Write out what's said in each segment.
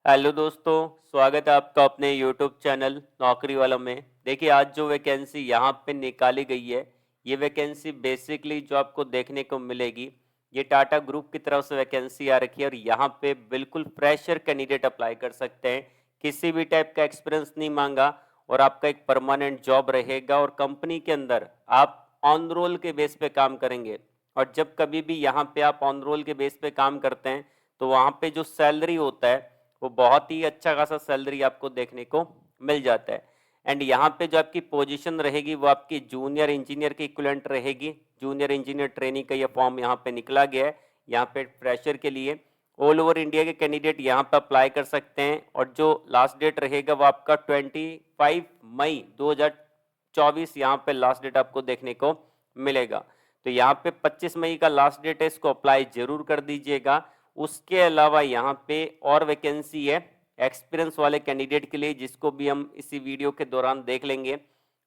Hello दोस्तों, स्वागत है आपका अपने यूट्यूब चैनल नौकरी वालों में। देखिए, आज जो वैकेंसी यहाँ पे निकाली गई है, ये वैकेंसी बेसिकली जो आपको देखने को मिलेगी, ये टाटा ग्रुप की तरफ से वैकेंसी आ रखी है और यहाँ पे बिल्कुल फ्रेशर कैंडिडेट अप्लाई कर सकते हैं। किसी भी टाइप का एक्सपीरियंस नहीं मांगा और आपका एक परमानेंट जॉब रहेगा और कंपनी के अंदर आप ऑन रोल के बेस पे काम करेंगे। और जब कभी भी यहाँ पे आप ऑन रोल के बेस पे काम करते हैं, तो वहाँ पे जो सैलरी होता है वो बहुत ही अच्छा खासा सैलरी आपको देखने को मिल जाता है। एंड यहाँ पे जो आपकी पोजीशन रहेगी वो आपकी जूनियर इंजीनियर के इक्विवेलेंट रहेगी। जूनियर इंजीनियर ट्रेनिंग का ये फॉर्म यहाँ पे निकला गया है। यहाँ पे फ्रेशर के लिए ऑल ओवर इंडिया के कैंडिडेट यहाँ पे अप्लाई कर सकते हैं और जो लास्ट डेट रहेगा वो आपका 25 मई 2024 यहाँ पे लास्ट डेट आपको देखने को मिलेगा। तो यहाँ पे 25 मई का लास्ट डेट है, इसको अप्लाई जरूर कर दीजिएगा। उसके अलावा यहाँ पे और वैकेंसी है एक्सपीरियंस वाले कैंडिडेट के लिए, जिसको भी हम इसी वीडियो के दौरान देख लेंगे।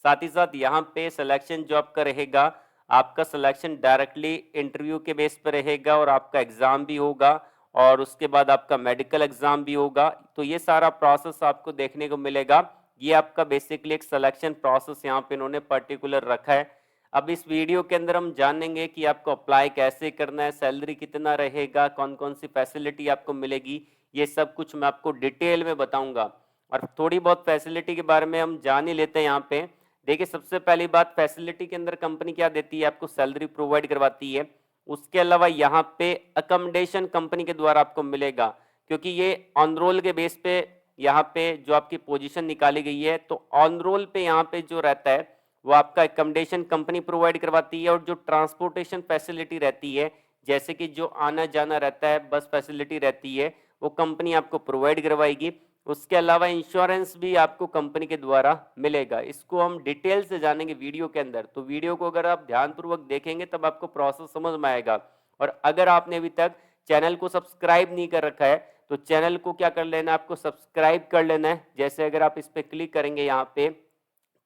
साथ ही साथ यहाँ पे सिलेक्शन जो आपका रहेगा, आपका सिलेक्शन डायरेक्टली इंटरव्यू के बेस पर रहेगा और आपका एग्जाम भी होगा और उसके बाद आपका मेडिकल एग्जाम भी होगा। तो ये सारा प्रोसेस आपको देखने को मिलेगा। ये आपका बेसिकली एक सिलेक्शन प्रोसेस यहाँ पे इन्होंने पर्टिकुलर रखा है। अब इस वीडियो के अंदर हम जानेंगे कि आपको अप्लाई कैसे करना है, सैलरी कितना रहेगा, कौन कौन सी फैसिलिटी आपको मिलेगी, ये सब कुछ मैं आपको डिटेल में बताऊंगा। और थोड़ी बहुत फैसिलिटी के बारे में हम जान ही लेते हैं यहाँ पे। देखिए, सबसे पहली बात, फैसिलिटी के अंदर कंपनी क्या देती है, आपको सैलरी प्रोवाइड करवाती है। उसके अलावा यहाँ पे अकोमोडेशन कंपनी के द्वारा आपको मिलेगा, क्योंकि ये ऑन रोल के बेस पे यहाँ पे जो आपकी पोजीशन निकाली गई है, तो ऑन रोल पे यहाँ पे जो रहता है वो आपका एकोमोडेशन कंपनी प्रोवाइड करवाती है और जो ट्रांसपोर्टेशन फैसिलिटी रहती है, जैसे कि जो आना जाना रहता है, बस फैसिलिटी रहती है, वो कंपनी आपको प्रोवाइड करवाएगी। उसके अलावा इंश्योरेंस भी आपको कंपनी के द्वारा मिलेगा। इसको हम डिटेल से जानेंगे वीडियो के अंदर, तो वीडियो को अगर आप ध्यानपूर्वक देखेंगे तब आपको प्रोसेस समझ में आएगा। और अगर आपने अभी तक चैनल को सब्सक्राइब नहीं कर रखा है तो चैनल को क्या कर लेना है, आपको सब्सक्राइब कर लेना है। जैसे अगर आप इस पर क्लिक करेंगे यहाँ पे,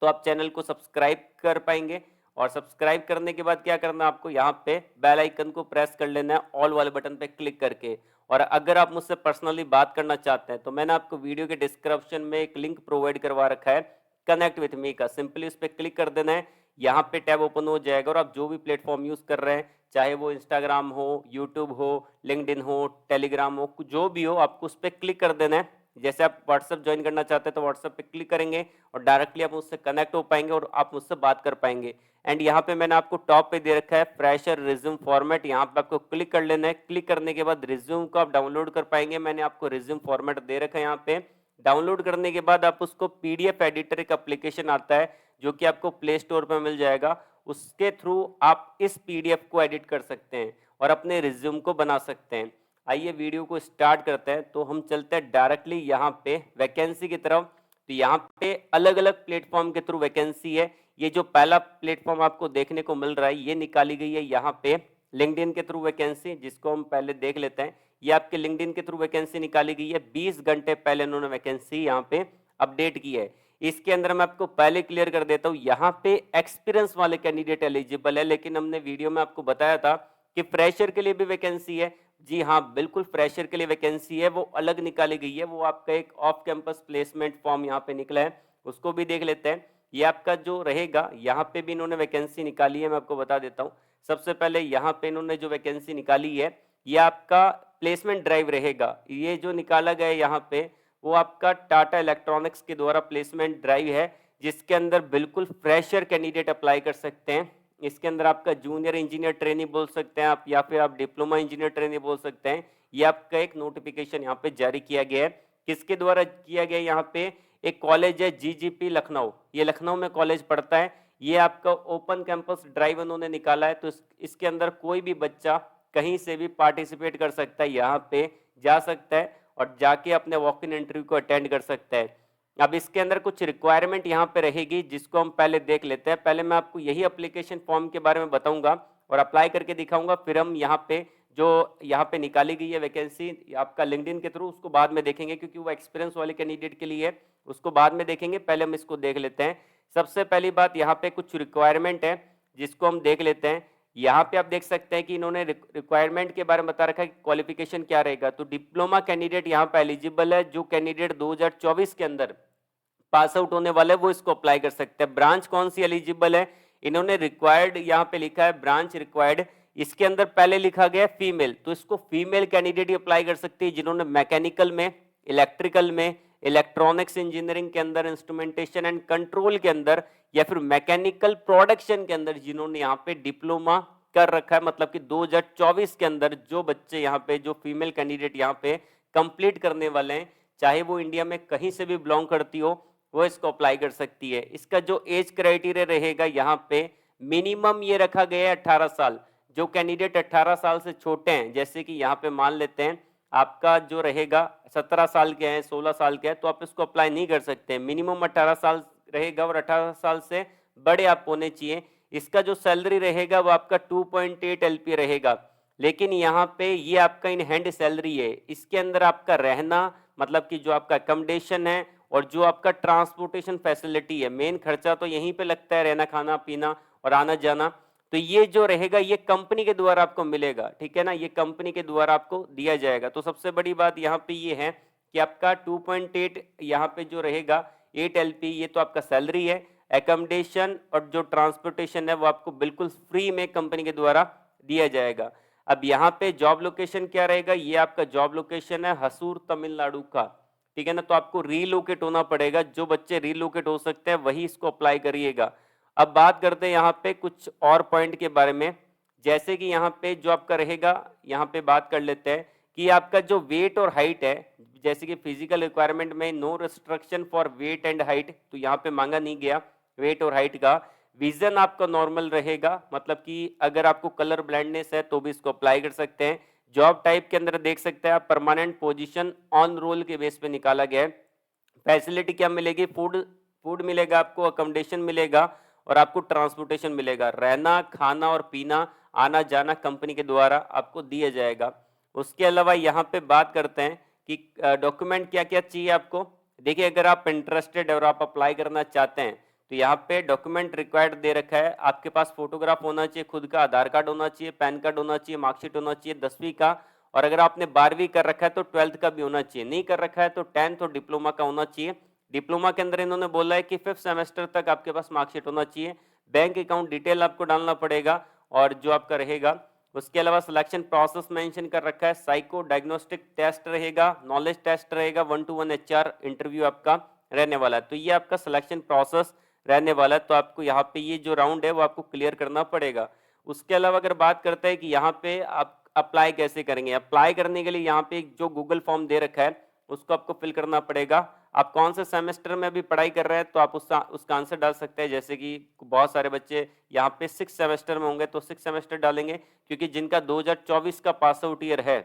तो आप चैनल को सब्सक्राइब कर पाएंगे। और सब्सक्राइब करने के बाद क्या करना है, आपको यहाँ पे बेल आइकन को प्रेस कर लेना है ऑल वाले बटन पे क्लिक करके। और अगर आप मुझसे पर्सनली बात करना चाहते हैं तो मैंने आपको वीडियो के डिस्क्रिप्शन में एक लिंक प्रोवाइड करवा रखा है कनेक्ट विथ मी का। सिंपली उस पर क्लिक कर देना है, यहाँ पे टैब ओपन हो जाएगा और आप जो भी प्लेटफॉर्म यूज कर रहे हैं, चाहे वो इंस्टाग्राम हो, यूट्यूब हो, लिंक्डइन हो, टेलीग्राम हो, जो भी हो, आपको उस पर क्लिक कर देना है। जैसे आप व्हाट्सएप ज्वाइन करना चाहते हैं तो व्हाट्सएप पे क्लिक करेंगे और डायरेक्टली आप मुझसे कनेक्ट हो पाएंगे और आप मुझसे बात कर पाएंगे। एंड यहाँ पे मैंने आपको टॉप पे दे रखा है फ्रेशर रिज्यूम फॉर्मेट, यहाँ पे आपको क्लिक कर लेना है। क्लिक करने के बाद रिज्यूम को आप डाउनलोड कर पाएंगे। मैंने आपको रिज्यूम फॉर्मेट दे रखा है यहाँ पे। डाउनलोड करने के बाद आप उसको पीडीएफ एडिटर एक एप्लीकेशन आता है जो कि आपको प्ले स्टोर पर मिल जाएगा, उसके थ्रू आप इस पीडीएफ को एडिट कर सकते हैं और अपने रिज्यूम को बना सकते हैं। आइए वीडियो को स्टार्ट करते हैं। तो हम चलते हैं डायरेक्टली यहाँ पे वैकेंसी की तरफ। तो यहाँ पे अलग अलग प्लेटफॉर्म के थ्रू वैकेंसी है। ये जो पहला प्लेटफॉर्म आपको देखने को मिल रहा है, ये निकाली गई है यहाँ पे लिंक्डइन के थ्रू वैकेंसी, जिसको हम पहले देख लेते हैं। ये आपके लिंक्डइन के थ्रू वैकेंसी निकाली गई है। 20 घंटे पहले उन्होंने वैकेंसी यहाँ पे अपडेट की है। इसके अंदर मैं आपको पहले क्लियर कर देता हूँ, यहाँ पे एक्सपीरियंस वाले कैंडिडेट एलिजिबल है, लेकिन हमने वीडियो में आपको बताया था कि फ्रेशर के लिए भी वैकेंसी है। जी हाँ, बिल्कुल फ्रेशर के लिए वैकेंसी है, वो अलग निकाली गई है। वो आपका एक ऑफ कैंपस प्लेसमेंट फॉर्म यहाँ पे निकला है, उसको भी देख लेते हैं। ये आपका जो रहेगा, यहाँ पे भी इन्होंने वैकेंसी निकाली है, मैं आपको बता देता हूँ। सबसे पहले यहाँ पे इन्होंने जो वैकेंसी निकाली है, ये आपका प्लेसमेंट ड्राइव रहेगा। ये जो निकाला गया है यहाँ पे, वो आपका टाटा इलेक्ट्रॉनिक्स के द्वारा प्लेसमेंट ड्राइव है, जिसके अंदर बिल्कुल फ्रेशर कैंडिडेट अप्लाई कर सकते हैं। इसके अंदर आपका जूनियर इंजीनियर ट्रेनी बोल सकते हैं आप, या फिर आप डिप्लोमा इंजीनियर ट्रेनी बोल सकते हैं। ये आपका एक नोटिफिकेशन यहाँ पे जारी किया गया है। किसके द्वारा किया गया है, यहाँ पे एक कॉलेज है जीजीपी लखनऊ, ये लखनऊ में कॉलेज पड़ता है। ये आपका ओपन कैंपस ड्राइव उन्होंने निकाला है, तो इसके अंदर कोई भी बच्चा कहीं से भी पार्टिसिपेट कर सकता है, यहाँ पे जा सकता है और जाके अपने वॉक इन इंटरव्यू को अटेंड कर सकता है। अब इसके अंदर कुछ रिक्वायरमेंट यहाँ पे रहेगी, जिसको हम पहले देख लेते हैं। पहले मैं आपको यही एप्लीकेशन फॉर्म के बारे में बताऊंगा और अप्लाई करके दिखाऊंगा, फिर हम यहाँ पे जो यहाँ पे निकाली गई है वैकेंसी आपका लिंक्डइन के थ्रू, उसको बाद में देखेंगे, क्योंकि वो एक्सपीरियंस वाले कैंडिडेट के लिए है, उसको बाद में देखेंगे। पहले हम इसको देख लेते हैं। सबसे पहली बात, यहाँ पे कुछ रिक्वायरमेंट है जिसको हम देख लेते हैं। यहाँ पे आप देख सकते हैं कि इन्होंने रिक्वायरमेंट के बारे में बता रखा है कि क्वालिफिकेशन क्या रहेगा। तो डिप्लोमा कैंडिडेट यहाँ पे एलिजिबल है, जो कैंडिडेट 2024 के अंदर पास आउट होने वाले वो इसको अप्लाई कर सकते हैं। ब्रांच कौन सी एलिजिबल है, इन्होंने रिक्वायर्ड यहाँ पे लिखा है, ब्रांच रिक्वायर्ड, इसके अंदर पहले लिखा गया है फीमेल, तो इसको फीमेल कैंडिडेट ही अप्लाई कर सकती है जिन्होंने मैकेनिकल में, इलेक्ट्रिकल में, इलेक्ट्रॉनिक्स इंजीनियरिंग के अंदर, इंस्ट्रूमेंटेशन एंड कंट्रोल के अंदर, या फिर मैकेनिकल प्रोडक्शन के अंदर जिन्होंने यहाँ पे डिप्लोमा कर रखा है। मतलब कि 2024 के अंदर जो बच्चे यहाँ पे, जो फीमेल कैंडिडेट यहाँ पे कंप्लीट करने वाले हैं, चाहे वो इंडिया में कहीं से भी बिलोंग करती हो, वो इसको अप्लाई कर सकती है। इसका जो एज क्राइटेरिया रहेगा यहाँ पे मिनिमम ये रखा गया है 18 साल। जो कैंडिडेट 18 साल से छोटे हैं, जैसे कि यहाँ पे मान लेते हैं आपका जो रहेगा 17 साल के हैं, 16 साल के हैं, तो आप इसको अप्लाई नहीं कर सकते। मिनिमम 18 साल रहेगा और 18 साल से बड़े आप होने चाहिए। इसका जो सैलरी रहेगा वो आपका 2.8 LP रहेगा, लेकिन यहाँ पे ये आपका इन हैंड सैलरी है। इसके अंदर आपका रहना, मतलब कि जो आपका अकोमोडेशन है और जो आपका ट्रांसपोर्टेशन फैसिलिटी है, मेन खर्चा तो यहीं पे लगता है, रहना खाना पीना और आना जाना, तो ये जो रहेगा ये कंपनी के द्वारा आपको मिलेगा, ठीक है ना, ये कंपनी के द्वारा आपको दिया जाएगा। तो सबसे बड़ी बात यहाँ पे ये है कि आपका 2.8 यहाँ पे जो रहेगा 8 LP, ये तो आपका सैलरी है। एकोमोडेशन और जो ट्रांसपोर्टेशन है वो आपको बिल्कुल फ्री में कंपनी के द्वारा दिया जाएगा। अब यहाँ पे जॉब लोकेशन क्या रहेगा, ये आपका जॉब लोकेशन है हसूर तमिलनाडु का, ठीक है ना। तो आपको रीलोकेट होना पड़ेगा, जो बच्चे रीलोकेट हो सकते हैं वही इसको अप्लाई करिएगा। अब बात करते हैं यहाँ पे कुछ और पॉइंट के बारे में, जैसे कि यहाँ पे जो आपका रहेगा, यहाँ पे बात कर लेते हैं कि आपका जो वेट और हाइट है, जैसे कि फिजिकल रिक्वायरमेंट में no restriction for weight and height, तो यहाँ पे मांगा नहीं गया वेट और हाइट का। विजन आपका नॉर्मल रहेगा, मतलब कि अगर आपको कलर ब्लाइंडनेस है तो भी इसको अप्लाई कर सकते हैं। जॉब टाइप के अंदर देख सकते हैं आप, परमानेंट पोजीशन ऑन रोल के बेस पे निकाला गया है। फैसिलिटी क्या मिलेगी, फूड मिलेगा आपको, अकोमोडेशन मिलेगा और आपको ट्रांसपोर्टेशन मिलेगा। रहना खाना और पीना, आना जाना कंपनी के द्वारा आपको दिया जाएगा। उसके अलावा यहाँ पे बात करते हैं कि डॉक्यूमेंट क्या क्या चाहिए आपको। देखिए, अगर आप इंटरेस्टेड और आप अप्लाई करना चाहते हैं तो यहाँ पे डॉक्यूमेंट रिक्वायर्ड दे रखा है। आपके पास फोटोग्राफ होना चाहिए, खुद का आधार कार्ड होना चाहिए, पैन कार्ड होना चाहिए, मार्कशीट होना चाहिए 10वीं का, और अगर आपने 12वीं कर रखा है तो 12th का भी होना चाहिए, नहीं कर रखा है तो 10th और डिप्लोमा का होना चाहिए। डिप्लोमा के अंदर इन्होंने बोला है कि 5th सेमेस्टर तक आपके पास मार्कशीट होना चाहिए। बैंक अकाउंट डिटेल आपको डालना पड़ेगा और जो आपका रहेगा। उसके अलावा सिलेक्शन प्रोसेस मेंशन कर रखा है, साइको डायग्नोस्टिक टेस्ट रहेगा, नॉलेज टेस्ट रहेगा, 1-to-1 HR इंटरव्यू आपका रहने वाला है। तो ये आपका सिलेक्शन प्रोसेस रहने वाला है, तो आपको यहाँ पे ये जो राउंड है वो आपको क्लियर करना पड़ेगा। उसके अलावा अगर बात करते हैं कि यहाँ पे आप अप्लाई कैसे करेंगे, अप्लाई करने के लिए यहाँ पे जो गूगल फॉर्म दे रखा है उसको आपको फिल करना पड़ेगा। आप कौन से सेमेस्टर में अभी पढ़ाई कर रहे हैं तो आप उसका आंसर डाल सकते हैं। जैसे कि बहुत सारे बच्चे यहाँ पे 6 सेमेस्टर में होंगे तो 6 सेमेस्टर डालेंगे, क्योंकि जिनका 2024 का पास आउट ईयर है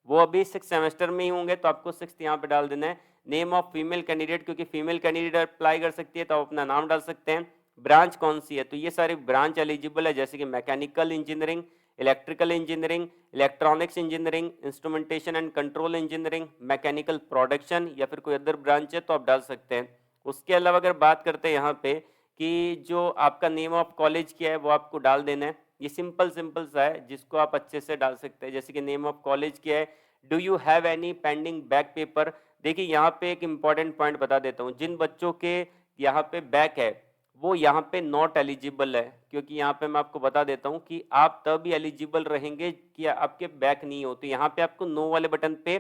वो अभी 6 सेमेस्टर में ही होंगे, तो आपको 6th यहाँ पे डाल देना है। नेम ऑफ फीमेल कैंडिडेट, क्योंकि फीमेल कैंडिडेट अप्लाई कर सकती है तो आप अपना नाम डाल सकते हैं। ब्रांच कौन सी है, तो ये सारी ब्रांच एलिजिबल है, जैसे कि mechanical engineering, electrical engineering, electronics engineering, instrumentation and control engineering, mechanical production, या फिर कोई अदर ब्रांच है तो आप डाल सकते हैं। उसके अलावा अगर बात करते हैं यहाँ पे कि जो आपका नेम ऑफ कॉलेज क्या है वो आपको डाल देना है। ये सिंपल सा है जिसको आप अच्छे से डाल सकते हैं। जैसे कि नेम ऑफ कॉलेज क्या है, do you have any pending back paper. देखिए, यहाँ पे एक इंपॉर्टेंट पॉइंट बता देता हूँ, जिन बच्चों के यहाँ पे बैक है वो यहाँ पे नॉट एलिजिबल है, क्योंकि यहाँ पे मैं आपको बता देता हूँ कि आप तभी एलिजिबल रहेंगे कि आपके बैक नहीं हो। तो यहाँ पे आपको नो वाले बटन पे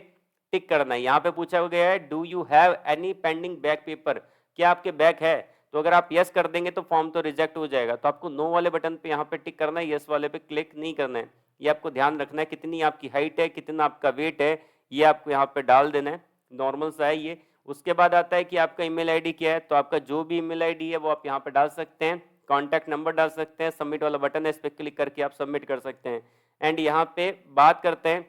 टिक करना है। यहाँ पे पूछा गया है do you have any pending back paper, क्या आपके बैक है, तो अगर आप यस कर देंगे तो फॉर्म तो रिजेक्ट हो जाएगा। तो आपको नो वाले बटन पे यहाँ पे टिक करना है, यस वाले पे क्लिक नहीं करना है। ये आपको ध्यान रखना है, कितनी आपकी हाइट है, कितना आपका वेट है, ये आपको यहाँ पे डाल देना है। नॉर्मल सा है ये। उसके बाद आता है कि आपका ईमेल आईडी क्या है, तो आपका जो भी ईमेल आईडी है वो आप यहाँ पे डाल सकते हैं। कॉन्टैक्ट नंबर डाल सकते हैं, सबमिट वाला बटन है, इस पर क्लिक करके आप सबमिट कर सकते हैं। एंड यहाँ पे बात करते हैं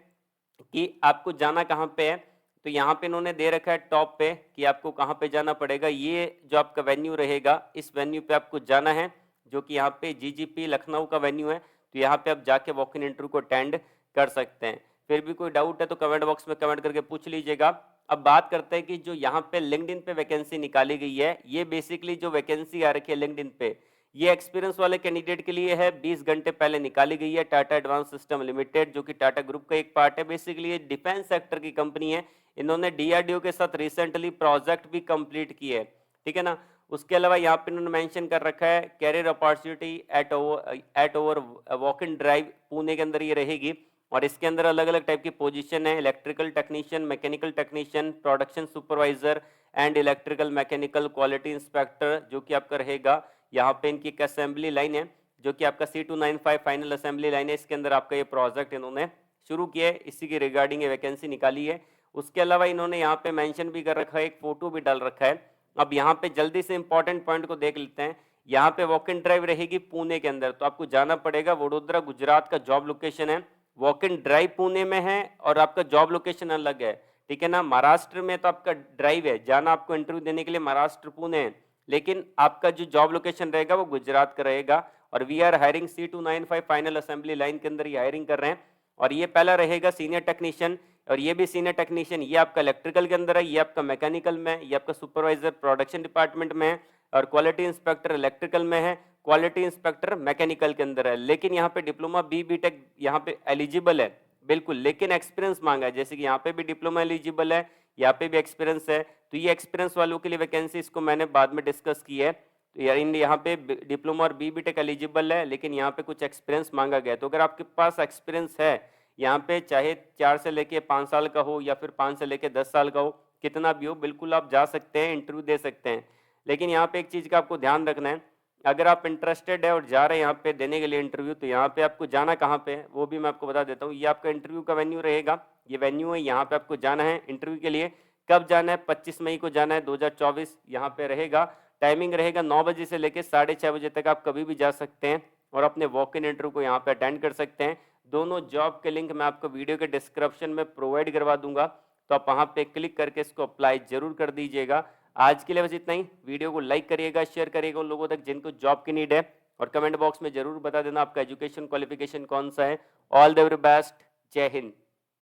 कि आपको जाना कहाँ पे है, तो यहाँ पे इन्होंने दे रखा है टॉप पे कि आपको कहाँ पे जाना पड़ेगा। ये जो आपका वेन्यू रहेगा, इस वेन्यू पे आपको जाना है, जो कि यहाँ पे GGP लखनऊ का वेन्यू है। तो यहाँ पे आप जाके वॉक इन इंटरव्यू को अटेंड कर सकते हैं। फिर भी कोई डाउट है तो कमेंट बॉक्स में कमेंट करके पूछ लीजिएगा। अब बात करते हैं कि जो यहाँ पे लिंक्डइन पे वैकेंसी निकाली गई है, ये बेसिकली जो वैकेंसी आ रखी है लिंक्डइन पे, ये एक्सपीरियंस वाले कैंडिडेट के लिए है, 20 घंटे पहले निकाली गई है। टाटा एडवांस सिस्टम लिमिटेड जो कि टाटा ग्रुप का एक पार्ट है, बेसिकली ये डिफेंस सेक्टर की कंपनी है। इन्होंने डीआरडीओ के साथ रिसेंटली प्रोजेक्ट भी कंप्लीट किए है, ठीक है ना। उसके अलावा यहाँ पे इन्होंने मेंशन कर रखा है career opportunity at over walk in drive, Pune के अंदर ये रहेगी। और इसके अंदर अलग अलग टाइप की पोजीशन है, electrical technician, mechanical technician, production supervisor and electrical mechanical quality inspector जो कि आपका रहेगा। यहाँ पे इनकी एक असेंबली लाइन है जो कि आपका C295 फाइनल असेंबली लाइन है, इसके अंदर आपका ये प्रोजेक्ट इन्होंने शुरू किया है, इसी की रिगार्डिंग ये वैकेंसी निकाली है। उसके अलावा इन्होंने यहाँ पे मेंशन भी कर रखा है, एक फोटो भी डाल रखा है। अब यहाँ पे जल्दी से इंपॉर्टेंट पॉइंट को देख लेते हैं। यहाँ पे वॉक इन ड्राइव रहेगी पुणे के अंदर, तो आपको जाना पड़ेगा, वडोदरा गुजरात का जॉब लोकेशन है। वॉक इन ड्राइव पुणे में है और आपका जॉब लोकेशन अलग है, ठीक है ना। महाराष्ट्र में तो आपका ड्राइव है, जाना आपको इंटरव्यू देने के लिए महाराष्ट्र पुणे है, लेकिन आपका जो जॉब लोकेशन रहेगा वो गुजरात का रहेगा। और we are hiring C295 final assembly line के अंदर ये हायरिंग कर रहे हैं। और ये पहला रहेगा सीनियर टेक्नीशियन, और ये भी सीनियर टेक्नीशियन, ये आपका इलेक्ट्रिकल के अंदर है, ये आपका मैकेनिकल में, ये आपका सुपरवाइजर प्रोडक्शन डिपार्टमेंट में है, और क्वालिटी इंस्पेक्टर इलेक्ट्रिकल में है, क्वालिटी इंस्पेक्टर मैकेनिकल के अंदर है। लेकिन यहाँ पे डिप्लोमा B.Tech यहाँ पे एलिजिबल है बिल्कुल, लेकिन एक्सपीरियंस मांगा है, जैसे कि यहाँ पे भी डिप्लोमा एलिजिबल है, यहाँ पे भी एक्सपीरियंस है। तो ये एक्सपीरियंस वालों के लिए वैकेंसी, इसको मैंने बाद में डिस्कस की है। तो यार यहाँ पे डिप्लोमा और B.Tech एलिजिबल है, लेकिन यहाँ पे कुछ एक्सपीरियंस मांगा गया। तो अगर आपके पास एक्सपीरियंस है यहाँ पे, चाहे 4 से लेके 5 साल का हो या फिर 5 से लेके 10 साल का हो, कितना भी हो, बिल्कुल आप जा सकते हैं, इंटरव्यू दे सकते हैं। लेकिन यहाँ पे एक चीज का आपको ध्यान रखना है, अगर आप इंटरेस्टेड है और जा रहे हैं यहाँ पे देने के लिए इंटरव्यू, तो यहाँ पे आपको जाना कहाँ पे है वो भी मैं आपको बता देता हूँ। ये आपका इंटरव्यू का वेन्यू रहेगा, ये वेन्यू है, यहाँ पे आपको जाना है इंटरव्यू के लिए। कब जाना है? 25 मई को जाना है 2024, यहाँ पे रहेगा। टाइमिंग रहेगा 9 बजे से लेकर 6:30 बजे तक, आप कभी भी जा सकते हैं और अपने वॉक इन इंटरव्यू को यहाँ पे अटेंड कर सकते हैं। दोनों जॉब के लिंक मैं आपको वीडियो के डिस्क्रिप्शन में प्रोवाइड करवा दूंगा, तो आप वहाँ पे क्लिक करके इसको अप्लाई जरूर कर दीजिएगा। आज के लिए बस इतना ही। वीडियो को लाइक करिएगा, शेयर करिएगा उन लोगों तक जिनको जॉब की नीड है, और कमेंट बॉक्स में जरूर बता देना आपका एजुकेशन क्वालिफिकेशन कौन सा है। ऑल द वेरी बेस्ट, जय हिंद।